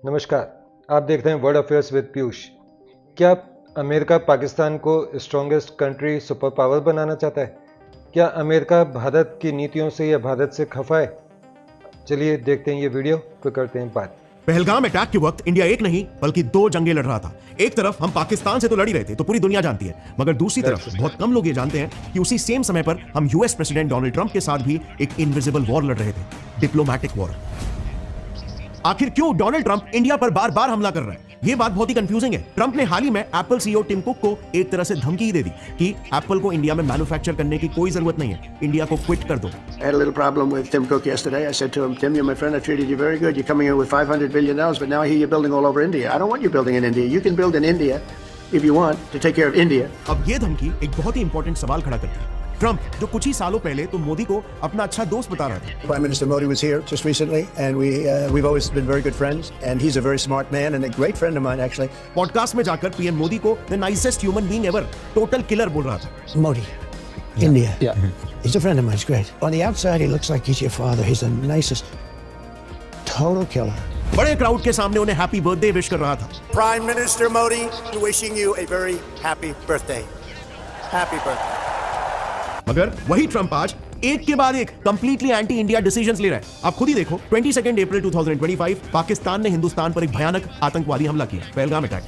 नमस्कार, आप देख रहे हैं वर्ल्ड अफेयर्स विद पीयूष। क्या अमेरिका पाकिस्तान को स्ट्रॉन्गेस्ट कंट्री सुपर पावर बनाना चाहता है? क्या अमेरिका भारत की नीतियों से या भारत से खफा है? चलिए देखते हैं ये वीडियो, फिर करते हैं बात। पहलगाम अटैक के वक्त इंडिया एक नहीं बल्कि दो जंगें लड़ रहा था। एक तरफ हम पाकिस्तान से तो लड़ ही रहे थे, तो पूरी दुनिया जानती है, मगर दूसरी तरफ बहुत कम लोग ये जानते हैं कि उसी सेम समय पर हम यूएस प्रेसिडेंट डोनाल्ड ट्रंप के साथ भी एक इनविजिबल वॉर लड़ रहे थे, डिप्लोमैटिक वॉर। आखिर क्यों डोनाल्ड ट्रंप इंडिया पर बार बार हमला कर रहा है? ये बात बहुत ही कंफ्यूजिंग है। ट्रंप ने हाल ही में एप्पल सीईओ टिम कुक को एक तरह से धमकी दे दी कि एप्पल को इंडिया में मैन्युफैक्चर करने की कोई जरूरत नहीं है, इंडिया को क्विट कर दो। I had a little problem with Tim Cook yesterday. I said to him, Tim, you're my friend. I treated you very good. You're coming in with $500 billion, but now I hear you're building all over India. I don't want you building in India. You can build in India if you want to take care of India. अब ये धमकी एक बहुत ही important सवाल खड़ा करती है। Trump जो कुछ ही सालों पहले तो मोदी को अपना अच्छा दोस्त बता रहा था। Prime Minister Modi was here just recently, and we've always been very good friends. And he's a very smart man and a great friend of mine, actually. Podcast में जाकर पीएम मोदी को the nicest human being ever, total killer बोल रहा था। Modi, India. Yeah. He's a friend of mine. He's great. On the outside, he looks like he's your father. He's the nicest, total killer. बड़े crowd के सामने उन्हें happy birthday wish कर रहा था। Prime Minister Modi, wishing you a very happy birthday. Happy birthday. मगर वही Trump आज एक के बाद एक कंप्लीटली एंटी इंडिया डिसीजंस ले रहा है। आप खुद ही देखो, 22 अप्रैल 2025 पाकिस्तान ने हिंदुस्तान पर एक भयानक आतंकवादी हमला किया, पहलगाम अटैक।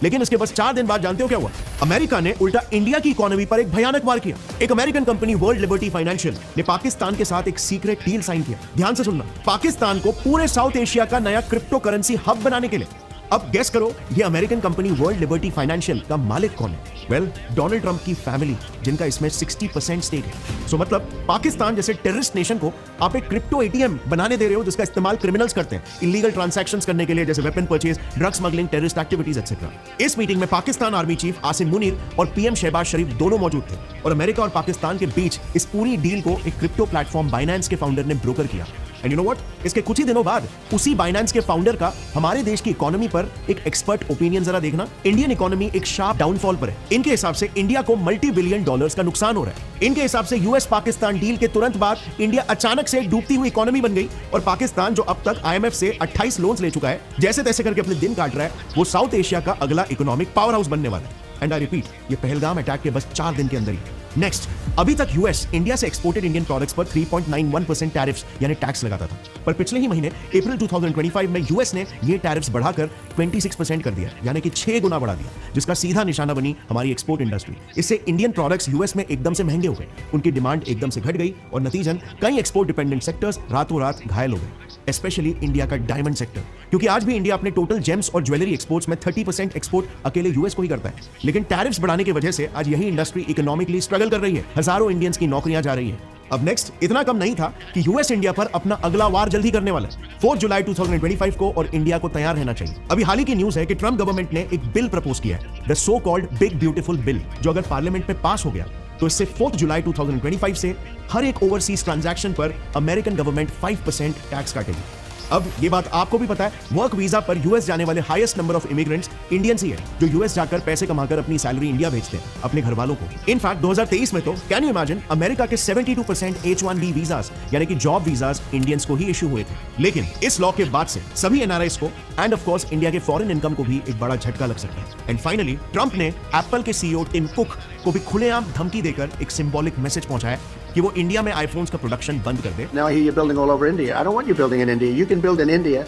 लेकिन इसके बस 4 दिन बाद जानते हो क्या हुआ? अमेरिका ने उल्टा इंडिया की इकोनॉमी पर एक भयानक वार किया। एक American company world liberty financial ने पाकिस्तान के साथ एक सीक्रेट डील साइन किया। ध्यान से सुनना, पाकिस्तान को पूरे साउथ एशिया का नया क्रिप्टो करेंसी हब बनाने के लिए। अब गेस करो, ये American company world liberty financial का मालिक कौन है? वेल, डोनाल्ड ट्रंप की फैमिली, जिनका इसमें 60% स्टेक है। सो मतलब पाकिस्तान जैसे टेररिस्ट नेशन को आप एक क्रिप्टो एटीएम बनाने दे रहे हो, जिसका इस्तेमाल क्रिमिनल्स करते हैं इलीगल ट्रांजैक्शंस करने के लिए, जैसे weapon purchase, drug smuggling, terrorist activities etcetera. इस मीटिंग में पाकिस्तान आर्मी चीफ आसिम मुनीर और पीएम शहबाज शरीफ दोनों मौजूद थे, और अमेरिका और पाकिस्तान के बीच इस पूरी डील को एक क्रिप्टो प्लेटफॉर्म बाइनेंस के फाउंडर ने ब्रोकर किया। एंड यू नो व्हाट, इसके कुछ ही दिनों बाद उसी बाइनेंस के फाउंडर का हमारे देश की इकोनॉमी पर एक एक्सपर्ट ओपिनियन जरा देखना। इंडियन इकोनॉमी एक शार्प डाउनफॉल पर है। इनके हिसाब से इंडिया को मल्टी बिलियन डॉलर्स का नुकसान हो रहा है। इनके हिसाब से यूएस पाकिस्तान डील के तुरंत बाद इंडिया अचानक से डूबती हुई इकोनॉमी बन गई, और पाकिस्तान जो अब तक आईएमएफ से 28 लोन्स ले चुका है, जैसे तैसे करके अपने दिन काट रहा है, वो साउथ एशिया का अगला इकोनॉमिक पावर हाउस बनने वाला है। एंड आई रिपीट, ये पहलगाम अटैक के बस 4 दिन के अंदर ही। नेक्स्ट, अभी तक यूएस इंडिया से एक्सपोर्टेड इंडियन प्रोडक्ट्स पर 3.91% टैरिफ्स यानी टैक्स लगाता था, पर पिछले ही महीने अप्रैल 2025 में यूएस ने ये टैरिफ्स बढ़ाकर 26% कर दिया, यानी कि 6 गुना बढ़ा दिया, जिसका सीधा निशाना बनी हमारी एक्सपोर्ट इंडस्ट्री। इससे इंडियन प्रोडक्ट्स यूएस में एकदम से महंगे हो गए, उनकी डिमांड एकदम से घट गई, और नतीजन कई एक्सपोर्ट डिपेंडेंट सेक्टर्स रातों रात घायल हो गए, स्पेशली इंडिया का डायमंड सेक्टर, क्योंकि आज भी इंडिया अपने टोटल जेम्स और ज्वेलरी एक्सपोर्ट्स में 30% एक्सपोर्ट अकेले यूएस को ही करता है। लेकिन टैरिफ्स बढ़ाने की वजह से आज यही इंडस्ट्री इकोनॉमिकली स्ट्रगल कर रही है, हजारों इंडियंस की नौकरियां जा रही है। अब नेक्स्ट, इतना कम नहीं था कि यूएस इंडिया पर अपना अगला वार जल्दी करने वाला है, 4 जुलाई 2025 को, और इंडिया को तैयार रहना चाहिए। अभी हाल ही की न्यूज है कि ट्रंप गवर्नमेंट ने एक बिल प्रपोज किया है, the so called big beautiful bill, जो अगर पार्लियामेंट में पास हो गया तो इससे 4 जुलाई 2025 से हर एक ओवरसीज ट्रांजैक्शन पर अमेरिकन गवर्नमेंट 5% टैक्स काटेगी। अब ये बात आपको भी पता है, वर्क वीजा पर यूएस जाने वाले highest number of immigrants Indians ही है, जो यूएस जाकर पैसे कमाकर अपनी सैलरी इंडिया भेजते हैं अपने घर वालों को। इनफैक्ट 2023 में तो कैन यू इमेजिन, अमेरिका के 72% H1B वीजास यानी कि जॉब वीजास इंडियंस को ही इशू हुए थे। लेकिन इस लॉ के बाद से सभी एनआरआईज को एंड ऑफ कोर्स इंडिया के फॉरेन इनकम को भी एक बड़ा झटका लग सकता है। एंड फाइनली, ट्रंप ने एप्पल के सीईओ टिम कुक को भी खुलेआम धमकी देकर एक सिंबॉलिक मैसेज पहुंचाया कि वो इंडिया में आईफोन्स का प्रोडक्शन बंद कर दे। Now I hear you're building all over India. I don't want you building in India. You can build in India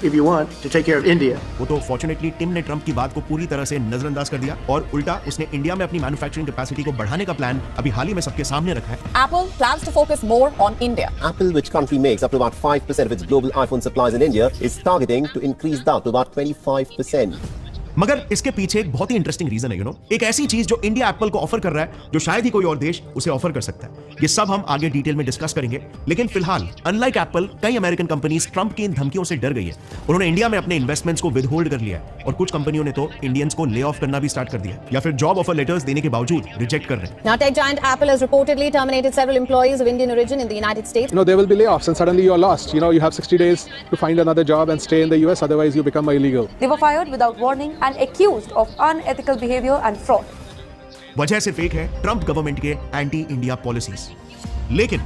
if you want to take care of India. वो तो fortunately Tim ने Trump की बात को पूरी तरह से नजरअंदाज कर दिया, और उल्टा उसने इंडिया में अपनी मैन्युफैक्चरिंग कैपेसिटी को बढ़ाने का प्लान अभी हाल ही में सबके सामने रखा है। Apple plans to focus more on India. Apple, which country makes up to about 5% of its global iPhone supplies in India, is targeting to increase that to about 25%. मगर इसके पीछे एक बहुत ही इंटरेस्टिंग रीजन है, एक ऐसी चीज जो इंडिया एप्पल को ऑफर कर रहा है, जो शायद ही कोई और देश उसे ऑफर कर सकता है। ये सब हम आगे डिटेल में डिस्कस करेंगे, लेकिन फिलहाल अनलाइक एप्पल, कई अमेरिकन कंपनीज ट्रंप की इन धमकियों से डर गई है। उन्होंने इंडिया में अपने इन्वेस्टमेंट्स को विदहोल्ड कर लिया है, और कुछ कंपनियों ने तो इंडियंस को ले ऑफ करना भी स्टार्ट कर दिया, या फिर जॉब ऑफर लेटर्स देने के बावजूद रिजेक्ट कर रहे हैं। Now, tech giant Apple has reportedly terminated several employees of Indian origin in the United States. There will be layoffs, and suddenly you're lost. You have 60 days to find another job and stay in the US, otherwise you become illegal. They were fired without warning and accused of unethical behavior and fraud. वजह सिर्फ एक है, Trump government के anti India policies. लेकिन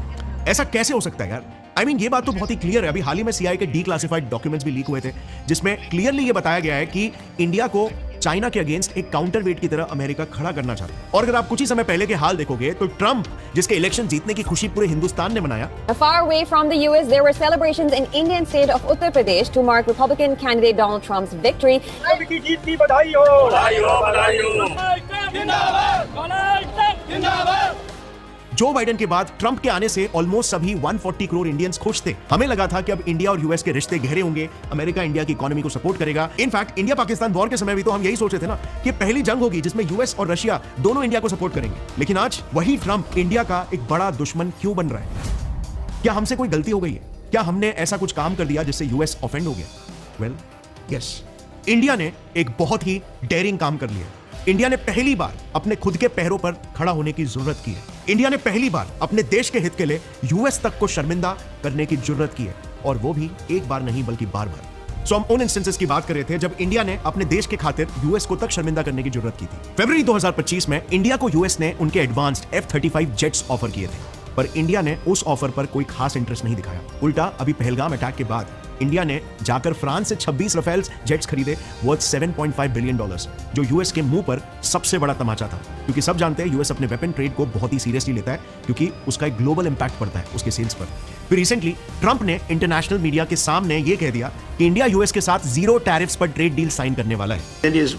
ऐसा कैसे हो सकता है यार? I mean, ये बात तो बहुत ही क्लियर है। अभी हाल ही में CIA के डीक्लासिफाइड डॉक्यूमेंट्स भी लीक हुए थे, जिसमें क्लियरली ये बताया गया है कि इंडिया को चाइना के अगेंस्ट एक काउंटरवेट की तरह अमेरिका खड़ा करना चाहता है। और अगर आप कुछ ही समय पहले के हाल देखोगे तो ट्रंप, जिसके इलेक्शन जीतने की खुशी पूरे हिंदुस्तान ने मनाया, Far away from the US, there were celebrations in Indian state of Uttar Pradesh to mark Republican candidate Donald Trump's victory. की जीत की बधाई हो, बधाई हो, बधाई हो। जो बाइडेन के बाद ट्रंप के आने से ऑलमोस्ट सभी 140 करोड़ इंडियंस खुश थे। हमें लगा था कि अब इंडिया और यूएस के रिश्ते गहरे होंगे, अमेरिका इंडिया की इकोनॉमी को सपोर्ट करेगा। इनफैक्ट इंडिया पाकिस्तान वॉर के समय भी तो हम यही सोच रहे थे ना कि पहली जंग होगी जिसमें यूएस और रशिया दोनों इंडिया को सपोर्ट करेंगे। लेकिन आज वही ट्रंप इंडिया का एक बड़ा दुश्मन क्यों बन रहा है? क्या हमसे कोई गलती हो गई है? क्या हमने ऐसा कुछ काम कर दिया जिससे यूएस ऑफेंड हो गया? वेल, यस, इंडिया ने एक बहुत ही डेयरिंग काम कर लिया। इंडिया ने पहली बार अपने खुद के पैरों पर खड़ा होने की जरूरत की है। इंडिया ने पहली बार अपने देश के हित के लिए यूएस तक को शर्मिंदा करने की जरूरत की है, और वो भी एक बार नहीं बल्कि बार बार। सो हम उन इंस्टेंसेस की बात कर रहे थे जब इंडिया ने अपने देश के खातिर यूएस को तक शर्मिंदा करने की जरूरत की थी। फरवरी 2025 में इंडिया को यूएस ने उनके एडवांस्ड F-35 जेट्स ऑफर किए थे, पर इंडिया ने उस ऑफर पर कोई खास इंटरेस्ट नहीं दिखाया। उल्टा अभी पहलगाम अटैक के बाद इंडिया ने जाकर फ्रांस से 26 रफेल्स जेट्स खरीदे वर्थ $7.5 बिलियन, जो यूएस के मुंह पर सबसे बड़ा तमाचा था, क्योंकि सब जानते हैं यूएस अपने वेपन ट्रेड को बहुत ही सीरियसली लेता है, क्योंकि उसका एक ग्लोबल इंपैक्ट पड़ता है उसके सेल्स पर। फिर रिसेंटली ट्रंप ने इंटरनेशनल मीडिया के सामने ये कह दिया कि इंडिया यूएस के साथ 0 टैरिफ्स पर ट्रेड डील साइन करने वाला है। India is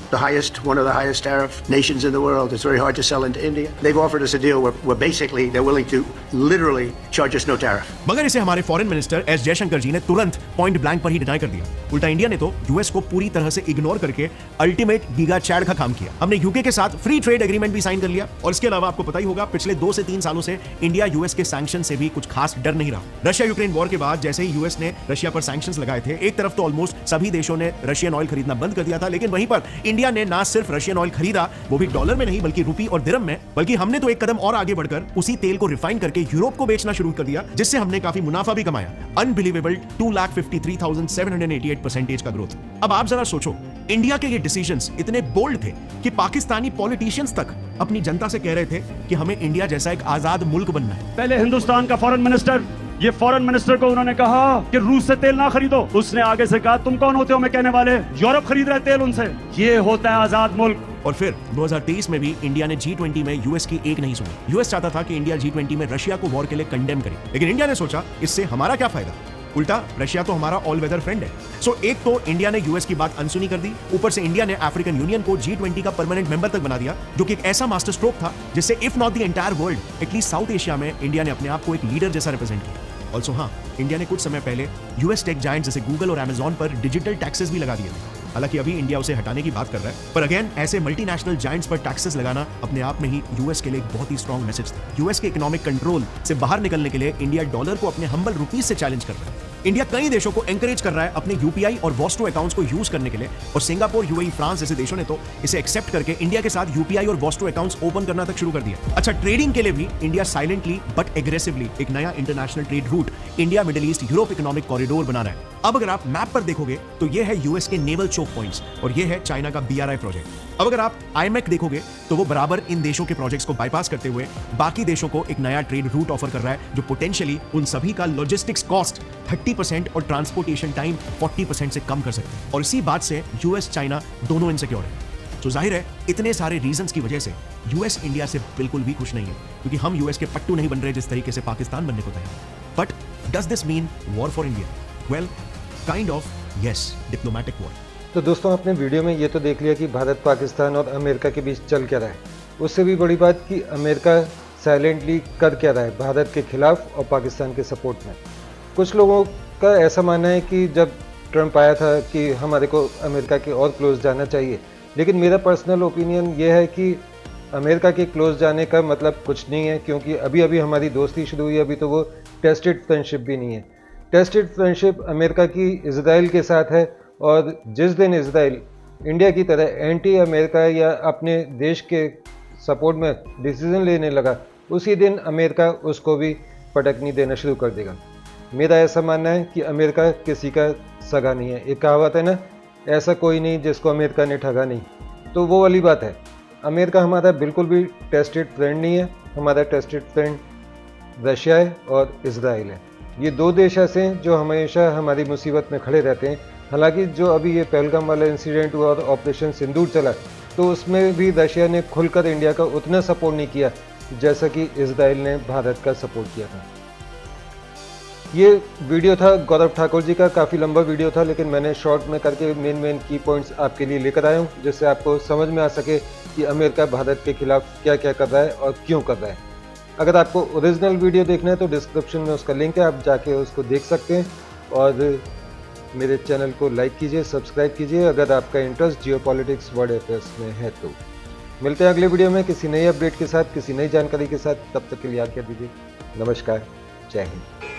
one of the highest tariff nations in the world. It's very hard to sell into India. They've offered us a deal where basically they're willing to literally charge us no tariff. मगर इसे हमारे foreign minister S Jaishankar जी ने तुरंत point blank पर ही deny कर दिया। उल्टा India ने तो यूएस को पूरी तरह से इग्नोर करके अल्टीमेट गीगा चैड का काम किया। हमने यूके के साथ फ्री ट्रेड एग्रीमेंट भी साइन कर लिया, और इसके अलावा आपको पता ही होगा पिछले 2 से 3 सालों से इंडिया यूएस के सैंक्शन से भी कुछ खास डर नहीं रहा। रशिया यूक्रेन वॉर के बाद जैसे ही यूएस ने रशिया पर सैंक्शंस लगाए थे, एक तरफ तो ऑलमोस्ट सभी देशों ने रशियन ऑयल खरीदना बंद कर दिया था, लेकिन वहीं पर इंडिया ने ना सिर्फ रशियन ऑयल खरीदा, वो भी डॉलर में नहीं बल्कि रुपी और दिरहम में, बल्कि हमने तो एक कदम और आगे बढ़कर उसी तेल को रिफाइन करके यूरोप को बेचना शुरू कर दिया, जिससे हमने काफी मुनाफा भी कमाया। अनबिलीवेबल 2,53,788% का ग्रोथ। अब आप जरा सोचो, इंडिया के ये डिसीजंस इतने बोल्ड थे कि पाकिस्तानी पॉलिटिशियंस तक अपनी जनता से कह रहे थे कि हमें इंडिया जैसा एक आजाद मुल्क बनना है। पहले हिंदुस्तान का फॉरेन मिनिस्टर, ये फॉरेन मिनिस्टर को उन्होंने कहा कि रूस से तेल ना खरीदो। उसने आगे से कहा तुम कौन होते हो मैं कहने वाले, यूरोप खरीद रहे तेल उनसे। ये होता है आजाद मुल्क। और फिर 2023 में भी इंडिया ने G20 में यूएस की एक नहीं सुनी। यूएस चाहता था कि इंडिया G20 में रशिया को वॉर के लिए कंडेम करे, लेकिन इंडिया ने सोचा इससे हमारा क्या फायदा, उल्टा रशिया तो हमारा ऑल वेदर फ्रेंड है। सो एक तो इंडिया ने यूएस की बात अनसुनी कर दी, ऊपर से इंडिया ने अफ्रीकन यूनियन को G20 का परमानेंट मेंबर तक बना दिया, जो कि एक ऐसा मास्टर स्ट्रोक था जिससे if not the entire world, at least south Asia में इंडिया ने अपने आप को एक लीडर जैसा रिप्रेजेंट किया। ऑल्सो हाँ, इंडिया ने कुछ समय पहले यूएस टेक जायंट जैसे गूगल और अमेजॉन पर डिजिटल टैक्सेस भी लगा दिए थे। हालांकि अभी इंडिया उसे हटाने की बात कर रहा है, पर अगेन ऐसे मल्टीनेशनल जायंट्स पर टैक्सेस लगाना अपने आप में ही यूएस के लिए एक बहुत ही स्ट्रॉन्ग मैसेज था। यूएस के इकोनॉमिक कंट्रोल से बाहर निकलने के लिए इंडिया डॉलर को अपने हम्बल रुपीस से चैलेंज कर रहा है। इंडिया कई देशों को एंकरेज कर रहा है अपने यूपीआई और वॉस्टो अकाउंट्स को यूज करने के लिए, और सिंगापुर, यूएई, फ्रांस जैसे देशों ने तो इसे एक्सेप्ट करके इंडिया के साथ यूपीआई और वॉस्टो अकाउंट्स ओपन करना तक शुरू कर दिया। अच्छा, ट्रेडिंग के लिए भी इंडिया साइलेंटली बट एग्रेसिवली एक नया international trade route India middle east Europe economic corridor बना रहा है। अब अगर आप मैप पर देखोगे तो ये है यूएस के नेवल चोक पॉइंट्स, और ये है चाइना का BRI प्रोजेक्ट। अब अगर आप IMEC देखोगे तो वो बराबर इन देशों के प्रोजेक्ट्स को बाईपास करते हुए बाकी देशों को एक नया ट्रेड रूट ऑफर कर रहा है, जो पोटेंशियली उन सभी का लॉजिस्टिक्स कॉस्ट 30% और ट्रांसपोर्टेशन टाइम 40% से कम कर सकते हैं। और इसी बात से यूएस चाइना दोनों इनसिक्योर है। तो जाहिर है इतने सारे रीजंस की वजह से यूएस इंडिया से बिल्कुल भी खुश नहीं है, क्योंकि हम यूएस के पट्टू नहीं बन रहे जिस तरीके से पाकिस्तान बनने को तैयार। But does this mean war for India? Well, kind of yes, diplomatic war. तो दोस्तों, आपने वीडियो में ये तो देख लिया कि भारत, पाकिस्तान और अमेरिका के बीच चल क्या रहा है। उससे भी बड़ी बात कि अमेरिका साइलेंटली कर क्या रहा है भारत के खिलाफ और पाकिस्तान के सपोर्ट में। कुछ लोगों का ऐसा मानना है कि जब ट्रंप आया था कि हमारे को अमेरिका के और क्लोज जाना चाहिए, लेकिन मेरा पर्सनल ओपिनियन ये है कि अमेरिका के क्लोज जाने का मतलब कुछ नहीं है, क्योंकि अभी अभी हमारी दोस्ती शुरू हुई है, अभी तो वो टेस्टेड फ्रेंडशिप भी नहीं है। टेस्टेड फ्रेंडशिप अमेरिका की इजराइल के साथ है, और जिस दिन इजराइल इंडिया की तरह एंटी अमेरिका या अपने देश के सपोर्ट में डिसीजन लेने लगा, उसी दिन अमेरिका उसको भी पटकनी देना शुरू कर देगा। मेरा ऐसा मानना है कि अमेरिका किसी का सगा नहीं है। एक कहावत है ना, ऐसा कोई नहीं जिसको अमेरिका ने ठगा नहीं, तो वो वाली बात है। अमेरिका हमारा बिल्कुल भी टेस्टेड फ्रेंड नहीं है। हमारा टेस्टेड फ्रेंड रशिया है और इजराइल है। ये दो देश ऐसे हैं जो हमेशा हमारी मुसीबत में खड़े रहते हैं। हालांकि जो अभी ये पहलगाम वाला इंसिडेंट हुआ और ऑपरेशन सिंदूर चला, तो उसमें भी रशिया ने खुलकर इंडिया का उतना सपोर्ट नहीं किया जैसा कि इजराइल ने भारत का सपोर्ट किया था। ये वीडियो था गौरव ठाकुर जी का, काफ़ी लंबा वीडियो था, लेकिन मैंने शॉर्ट में करके मेन की पॉइंट्स आपके लिए लेकर आया हूँ, जिससे आपको समझ में आ सके कि अमेरिका भारत के खिलाफ क्या क्या कर रहा है और क्यों कर रहा है। अगर आपको ओरिजिनल वीडियो देखना है तो डिस्क्रिप्शन में उसका लिंक है, आप जाके उसको देख सकते हैं। और मेरे चैनल को लाइक कीजिए, सब्सक्राइब कीजिए अगर आपका इंटरेस्ट जियोपॉलिटिक्स वर्ल्ड अफेयर्स में है तो। मिलते हैं अगले वीडियो में किसी नई अपडेट के साथ, किसी नई जानकारी के साथ। तब तक के लिए आज्ञा दीजिए। नमस्कार, जय हिंद।